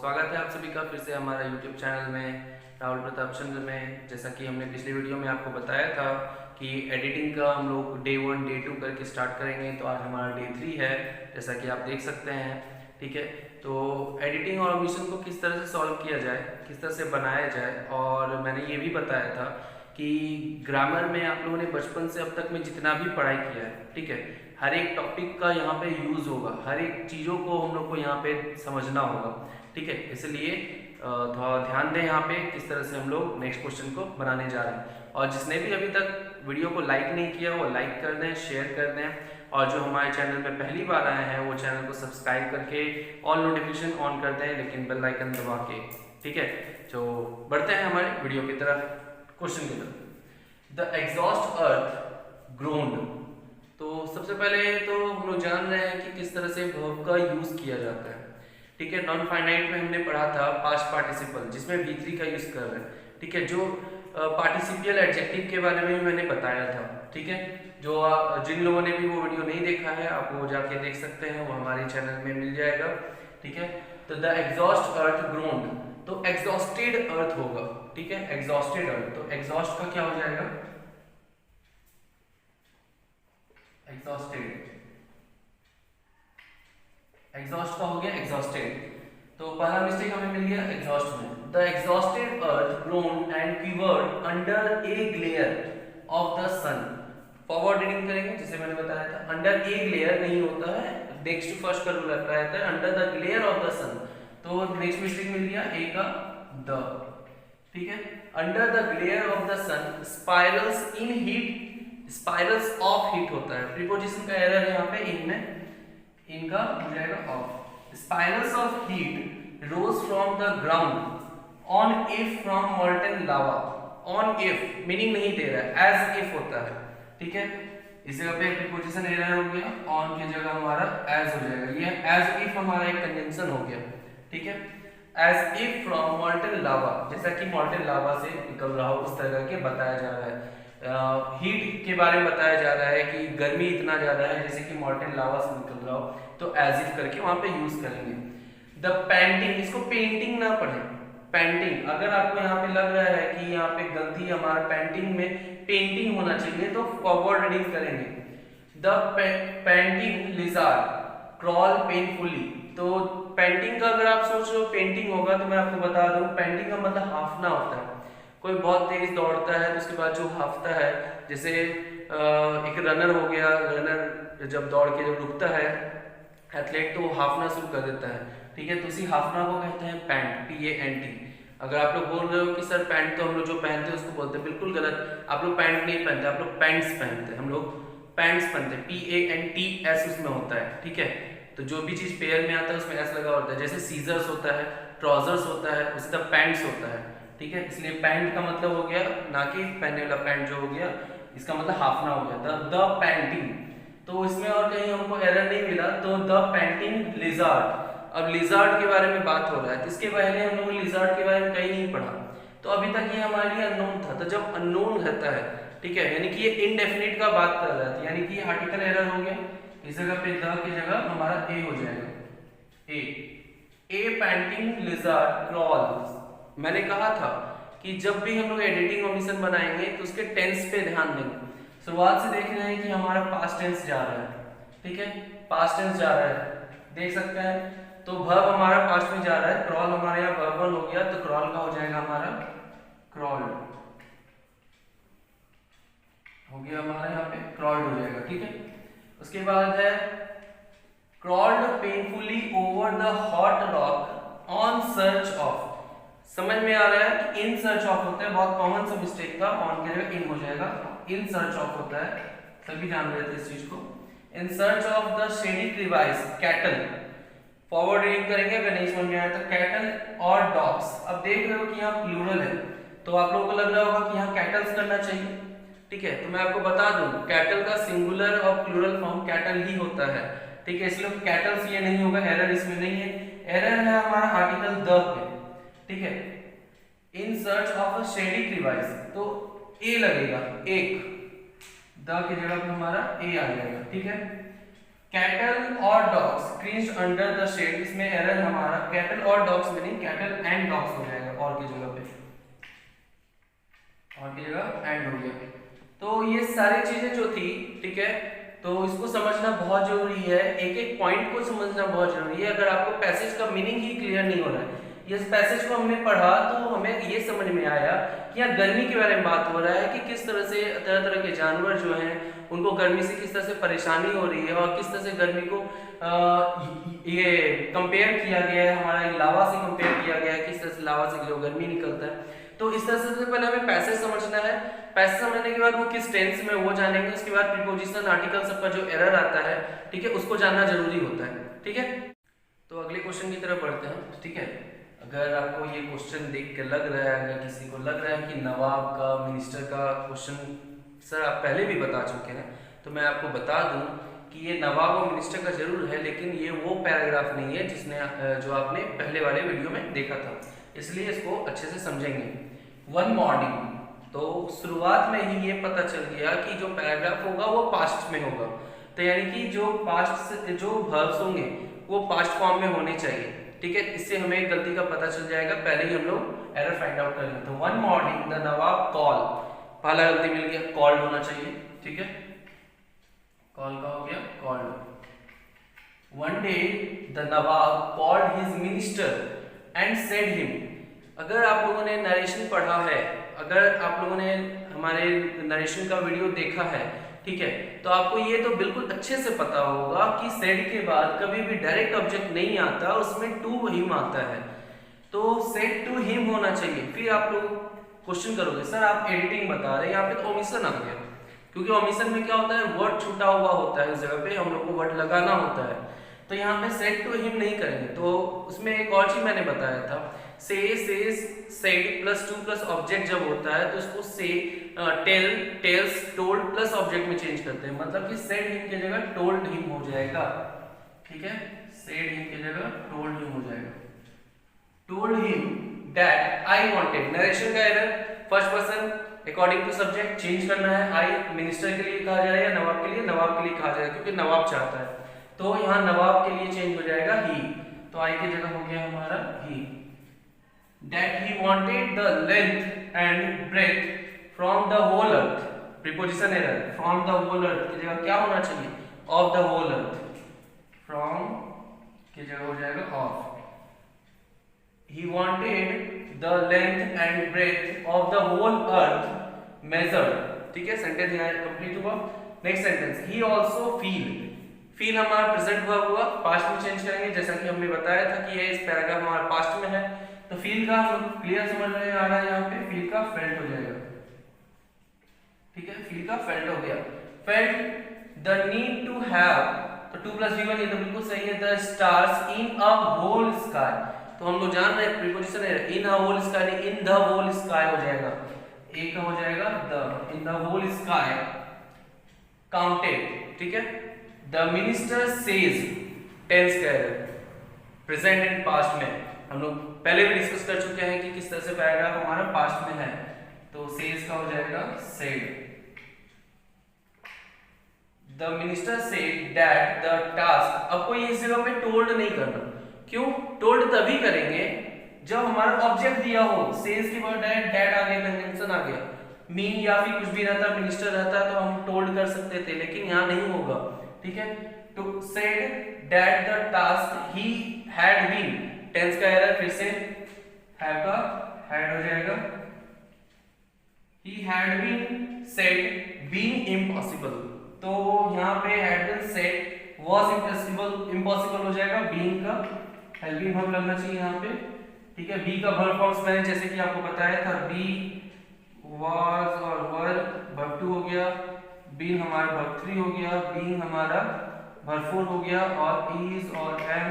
स्वागत है आप सभी का फिर से हमारा YouTube चैनल में राहुल प्रताप चंद्र में। जैसा कि हमने पिछले वीडियो में आपको बताया था कि एडिटिंग का हम लोग डे 1 डे 2 करके स्टार्ट करेंगे, तो आज हमारा डे 3 है, जैसा कि आप देख सकते हैं। ठीक है, तो एडिटिंग और ऑडिशन को किस तरह से सॉल्व किया जाए, किस तरह से बनाया जाए, और मैंने ये भी बताया था कि ग्रामर में आप लोगों ने बचपन से अब तक में जितना भी पढ़ाई किया है, ठीक है, हर एक टॉपिक का यहाँ पे यूज़ होगा, हर एक चीज़ों को हम लोग को यहाँ पे समझना होगा। ठीक है, इसलिए थोड़ा ध्यान दें यहाँ पे किस तरह से हम लोग नेक्स्ट क्वेश्चन को बनाने जा रहे हैं। और जिसने भी अभी तक वीडियो को लाइक नहीं किया वो लाइक कर दें, शेयर कर दें, और जो हमारे चैनल पे पहली बार आए हैं वो चैनल को सब्सक्राइब करके ऑल नोटिफिकेशन ऑन कर दें, लेकिन बेल आइकन दबा के। ठीक है, तो बढ़ते हैं हमारे वीडियो की तरफ, क्वेश्चन की तरफ। द एग्जॉस्ट अर्थ ग्रोन्ड। तो सबसे पहले तो हम लोग जान रहे हैं कि किस तरह से वर्ब का यूज किया जाता है। ठीक है, नॉन फाइनाइट में हमने पढ़ा था पास्ट पार्टिसिपल, जिसमें V3 का यूज कर रहे हैं। ठीक है, जो पार्टिसिपियल एडजेक्टिव के बारे में भी मैंने बताया था। ठीक है, जो जिन लोगों ने भी वो वीडियो नहीं देखा है आप वो जाके देख सकते हैं, वो हमारे चैनल में मिल जाएगा। ठीक है, तो द एग्जॉस्ट अर्थ ग्रोन्ड, तो एग्जॉस्टेड अर्थ होगा। ठीक है, एग्जॉस्टेड अर्थ, तो एग्जॉस्ट का क्या हो जाएगा? एग्जॉस्टेड, एग्जॉस्ट का हो गया एग्जॉस्टेड। तो पहला मिस्टेक हमें मिल गया एग्जॉस्ट में। The exhausted earth groaned and quivered under a glare of the sun. Forward reading करेंगे, जैसे मैंने बताया था अंडर ए ग्लेयर नहीं होता है, नेक्स्ट टू फर्स्ट का रूल रहता है under the glare of the sun. तो नेक्स्ट मिस्टेक मिल गया ए का द। ठीक है, under the glare of the sun spirals in heat, spirals of heat होता है, प्रीपोजिशन का एरर है यहाँ पे, इनमें इनका हो जाएगा of. Spirals of heat rose from the ground on if from molten lava. On if meaning नहीं दे रहा है, एज इफ होता है। ठीक है, इस जगह पे प्रीपोजिशन एरर हो गया, ऑन की जगह हमारा एज हो जाएगा, ये एज इफ हमारा एक कंजंक्शन हो गया। ठीक है, एज इफ फ्रॉम मॉल्टन लावा, जैसा कि मॉल्टन लावा से निकल रहा हो उस तरह के बताया जा रहा है। हीट के बारे में बताया जा रहा है कि गर्मी इतना ज्यादा है जैसे कि मॉल्टन लावा से निकल रहा हो, तो एज इफ करके वहां पे यूज करेंगे। द पेंटिंग, इसको पेंटिंग ना पढ़े, पेंटिंग। अगर आपको यहाँ पे लग रहा है कि यहाँ पे गलती हमारा पेंटिंग में पेंटिंग होना चाहिए तो फॉरवर्ड रीडिंग करेंगे। The painting lizard crawl painfully. तो पेंटिंग का अगर आप सोच रहे हो पेंटिंग होगा, तो मैं आपको बता दूं पेंटिंग का मतलब हाफना होता है। कोई बहुत तेज दौड़ता है तो उसके बाद जो हाफता है, जैसे एक रनर हो गया, रनर जब दौड़ के जब रुकता है एथलीट, तो वो हाफना शुरू कर देता है। ठीक है, तो उसी हाफना को कहते हैं पैंट, PANT। अगर आप लोग बोल रहे हो कि सर पैंट तो हम लोग जो पहनते हैं उसको बोलते हैं, बिल्कुल गलत। आप लोग पैंट नहीं पहनते, आप लोग पैंट्स पहनते हैं, हम लोग पैंट्स पहनते हैं, PANTS उसमें होता है। ठीक है, तो जो भी चीज पेयर में आता है उसमें S लगा होता है, जैसे सीजर्स होता है, ट्राउजर्स होता है, उसी तरह पैंट्स होता है। ठीक है, इसलिए पैंट का मतलब हो गया ना कि पहनने वाला पैंट जो हो गया, इसका मतलब हाफना हो गया द पेंटिंग। तो इसमें और कहीं हमको एरर नहीं मिला, तो द पेंटिंग लिजार्ड। अब लिजार्ड के बारे में बात हो रहा है, इसके पहले हम लोग लिजार्ड के बारे में कहीं नहीं पढ़ा, तो अभी तक ये हमारे लिए अननोन था। तो जब अननोन रहता है, ठीक है, यानी कि ये इनडेफिनिट का बात कर रहा था, यानी कि ये आर्टिकल एरर हो गया, इस जगह पे द की जगह हमारा ए हो जाएगा, ए पेंटिंग लिजार्ड क्रॉल। मैंने कहा था कि जब भी हम लोग एडिटिंग ऑडिशन बनाएंगे तो उसके टेंस पे ध्यान देंगे। शुरुआत से देख रहे हैं कि हमारा पास्ट टेंस जा रहा है। ठीक है, पास्ट टेंस जा रहा है, देख सकते हैं, तो वर्ब हमारा पास्ट में जा रहा है, क्रॉल हमारे यहाँ वर्ब हो गया, तो क्रॉल का हो जाएगा हमारा क्रॉल्ड हो गया, हमारा यहाँ पे क्रॉल्ड हो जाएगा। ठीक है, उसके बाद है crawled painfully over the hot rock on search of. समझ में आ रहा है कि इन सर्च ऑफ होता है, बहुत कॉमन सा मिस्टेक था, ऑन की जगह इन हो जाएगा, इन सर्च ऑफ होता है, सभी जान रहे थे इस चीज को। In search of the shady crevice cattle. Forward reading करेंगे, अगर नहीं समझ में आया तो कैटल और डॉग्स। अब देख रहे हो कि यहाँ प्लूरल है, तो आप लोगों को लग रहा होगा कि यहाँ कैटल्स करना चाहिए। ठीक है, तो मैं आपको बता दूं कैटल का सिंगुलर और प्लूरल फॉर्म कैटल ही होता है। ठीक है, इसलिए कैटल्स ये नहीं होगा, एरर इसमें नहीं है, एरर है हमारा आर्टिकल द पे। ठीक है, in search of a shady crevice, तो ए लगेगा, एक द की जगह पे हमारा ए आ जाएगा। ठीक है, कैटल और dogs cringed under the shade, इसमें एरर हमारा कैटल और डॉग्स में नहीं, कैटल एंड डॉग्स हो जाएगा, और की जगह पे और की जगह एंड हो गया। तो ये सारी चीजें जो थी, ठीक है, तो इसको समझना बहुत जरूरी है, एक एक पॉइंट को समझना बहुत जरूरी है। अगर आपको पैसेज का मीनिंग ही क्लियर नहीं हो रहा है, इस पैसेज को हमने पढ़ा तो हमें ये समझ में आया कि यहाँ गर्मी के बारे में बात हो रहा है कि किस तरह से तरह तरह के जानवर जो हैं उनको गर्मी से किस तरह से परेशानी हो रही है, और किस तरह से गर्मी को ये कंपेयर किया गया है, हमारा लावा से कंपेयर किया गया है, किस तरह से लावा से जो गर्मी निकलता है। तो इस तरह से पहले हमें पैसेज समझना है, पैसेज समझने के बाद वो किस टेंस में वो जानेंगे, उसके बाद प्रीपोजिशन आर्टिकल सबका जो एरर आता है, ठीक है, उसको जानना जरूरी होता है, ठीक है। तो अगले क्वेश्चन की तरफ बढ़ते हैं, ठीक है। अगर आपको ये क्वेश्चन देख के लग रहा है, अगर किसी को लग रहा है कि नवाब का मिनिस्टर का क्वेश्चन सर आप पहले भी बता चुके हैं, तो मैं आपको बता दूं कि ये नवाब और मिनिस्टर का जरूर है, लेकिन ये वो पैराग्राफ नहीं है जिसने जो आपने पहले वाले वीडियो में देखा था, इसलिए इसको अच्छे से समझेंगे। वन मॉर्निंग, तो शुरुआत में ही ये पता चल गया कि जो पैराग्राफ होगा वो पास्ट में होगा, तो यानी कि जो पास्ट से जो वर्ब्स होंगे वो पास्ट फॉर्म में होने चाहिए, ठीक है। इससे हमें एक गलती का पता चल जाएगा, पहले ही हम लोग एरर फाइंड आउट कर लेते हैं। One morning the Nawab call, पहला गलती मिल गया, कॉल्ड होना चाहिए, ठीक है, कॉल का हो गया called. One day the Nawab called his minister and said him, अगर आप लोगों ने नरेशन पढ़ा है, अगर आप लोगों ने हमारे नरेशन का वीडियो देखा है, ठीक है, तो आपको ये तो बिल्कुल अच्छे से पता होगा कि सेड के बाद कभी भी डायरेक्ट ऑब्जेक्ट नहीं आता, उसमें टू हिम आता है, तो सेड टू हिम होना चाहिए। फिर आप लोग क्वेश्चन करोगे सर आप एडिटिंग बता रहे हैं, यहाँ पे तो ओमिशन आ गया, क्योंकि ओमिशन में क्या होता है, वर्ड छूटा हुआ होता है, उस जगह पे हम लोग को वर्ड लगाना होता है, तो यहाँ पे सेड टू हिम नहीं करेंगे। तो उसमें एक और चीज मैंने बताया था, say says said plus to plus object जब होता है तो उसको say tell tells told plus object में चेंज करते हैं, मतलब कि सेड हिम की जगह टोल्ड हिम हो जाएगा, ठीक है, सेड हिम की जगह टोल्ड हिम हो जाएगा। Told him that I wanted, narration का error, first person according to subject change करना है, आई मिनिस्टर के लिए कहा जाएगा या नवाब के लिए, नवाब के लिए कहा जाएगा क्योंकि नवाब चाहता है, तो यहाँ नवाब के लिए चेंज हो जाएगा ही, तो आई की जगह हो गया हमारा ही। That he wanted the length and breadth from the whole earth, preposition error, from the whole earth की जगह क्या होना चाहिए, of the whole earth, from की जगह हो जाएगा of। He wanted the length and breadth of the whole earth measured, ठीक है, सेंटेंस यहाँ कंप्लीट हुआ। Next sentence, he also feel हमारा प्रेजेंट वर्ब हुआ, पास्ट में चेंज करेंगे, जैसा कि हमने बताया था कि ये इस पैराग्राफ हमारा पास्ट में है, तो फील का हम क्लियर समझ में आ रहा है, यहाँ पे फील का फेल्ट हो जाएगा, ठीक है, फील का फेल्ट हो गया। Felt the need to have, तो 2 + V1 ये तो बिल्कुल सही है, the stars in a whole sky, तो हम लोग जान रहे हैं प्रीपोजिशन है इन अ होल स्काई, नहीं इन द होल स्काई हो जाएगा, एक हो जाएगा the, in the whole sky counted, ठीक है। द मिनिस्टर सेज, टेंस का एरर, प्रेजेंट एंड पास्ट में हम लोग पहले भी डिस्कस कर चुके हैं कि किस तरह से पैराग्राफ हमारा पास्ट में है, तो सेज का हो जाएगा said. The minister said that the task, अब कोई इस जगह पे टोल्ड नहीं करना, क्यों, टोल्ड तभी करेंगे जब हमारा ऑब्जेक्ट दिया हो, सेज के बाद डैट आ गया, कंजंक्शन आ गया, मी या फिर कुछ भी रहता, मिनिस्टर रहता तो हम टोल्ड कर सकते थे, लेकिन यहाँ नहीं होगा, ठीक है। To said that the task he had been, tense का एरर, फिर से हैव का हैड हो जाएगा, he had been said being impossible, तो यहाँ पे had been said was impossible हो जाएगा, being का helping verb लगना चाहिए यहाँ पे, ठीक है। be का verb forms मैंने जैसे कि आपको बताया था, be was और were verb 2 हो गया, been हमारा verb 3 हो गया, being हमारा verb 4 हो गया, और is और am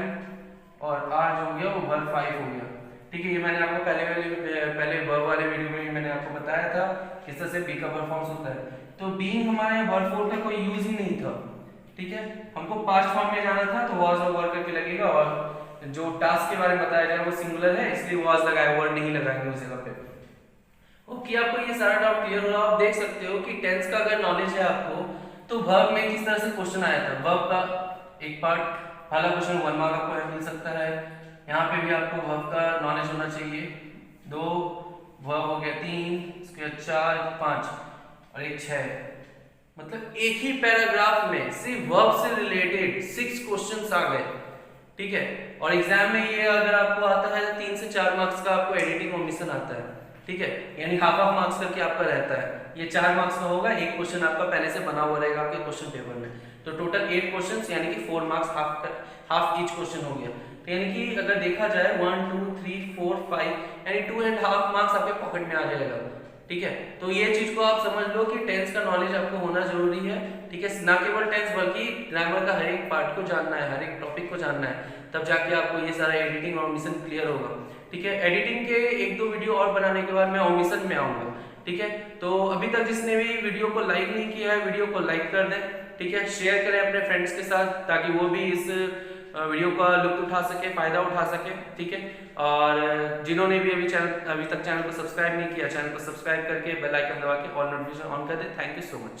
और are जो हो गया वो verb 5 हो गया, ठीक है। ये मैंने आपको पहले वर्ब वाले वीडियो में मैंने आपको बताया था किस तरह से बी का परफॉर्मेंस होता है, तो बीइंग हमारे यहाँ वर्ब 4 का कोई यूज ही नहीं था, ठीक है, हमको पास्ट फॉर्म में जाना था, तो वाज और वर करके लगेगा, और जो टास्क के बारे में बताया जाएगा वो सिंगुलर है, इसलिए वाज लगाया, वर्ड नहीं लगाएंगे उस जगह पे। ओके, आपको ये सारा डाउट क्लियर हुआ, आप देख सकते हो कि टेंस का अगर नॉलेज है आपको, तो वर्ब में किस तरह से क्वेश्चन आया था, वर्ब का एक पार्ट, पहला क्वेश्चन 1 मार्क आपको मिल सकता है। यहाँ पे भी आपको वर्ब का नॉलेज होना चाहिए। 2 वर्ब हो गया, 3 इसके 4 5 और एक 6, मतलब एक ही पैराग्राफ में सिर्फ वर्ब से रिलेटेड 6 क्वेश्चंस आ गए। ठीक है, और एग्जाम में ये अगर आपको आता है 3 से 4 मार्क्स का आपको एडिटिंग ओमिशन आता है। ठीक है, यानी हाफ हाफ मार्क्स करके आपका रहता है। ये 4 मार्क्स का होगा, एक क्वेश्चन आपका पहले से बना हुआ रहेगा आपके क्वेश्चन पेपर में। तो टोटल 8 क्वेश्चंस यानी कि 4 मार्क्स हाफ ईच क्वेश्चन हो गया। तो यानी कि अगर देखा जाए 1 2 3 4 5 यानी 2.5 मार्क्स आपके पॉकेट में आ जाएगा। ठीक है, तो ये चीज को आप समझ लो कि टेंस का नॉलेज आपको होना जरूरी है। ठीक है, ना केवल टेंस बल्कि ग्रामर का हर एक पार्ट को जानना है, हर एक टॉपिक को जानना है, तब जाके आपको ये सारा एडिटिंग और ओमिशन क्लियर होगा। ठीक है, एडिटिंग के 1-2 वीडियो और बनाने के बाद मैं ओमिशन में आऊंगा। ठीक है, तो अभी तक जिसने भी वीडियो को लाइक नहीं किया है, वीडियो को लाइक कर दें। ठीक है, शेयर करें अपने फ्रेंड्स के साथ ताकि वो भी इस वीडियो का लुत्फ उठा सके, फायदा उठा सके। ठीक है, और जिन्होंने भी अभी तक चैनल को सब्सक्राइब नहीं किया, चैनल को सब्सक्राइब करके बेल आइकन दबा के ऑल नोटिफिकेशन ऑन कर दे। Thank you so much.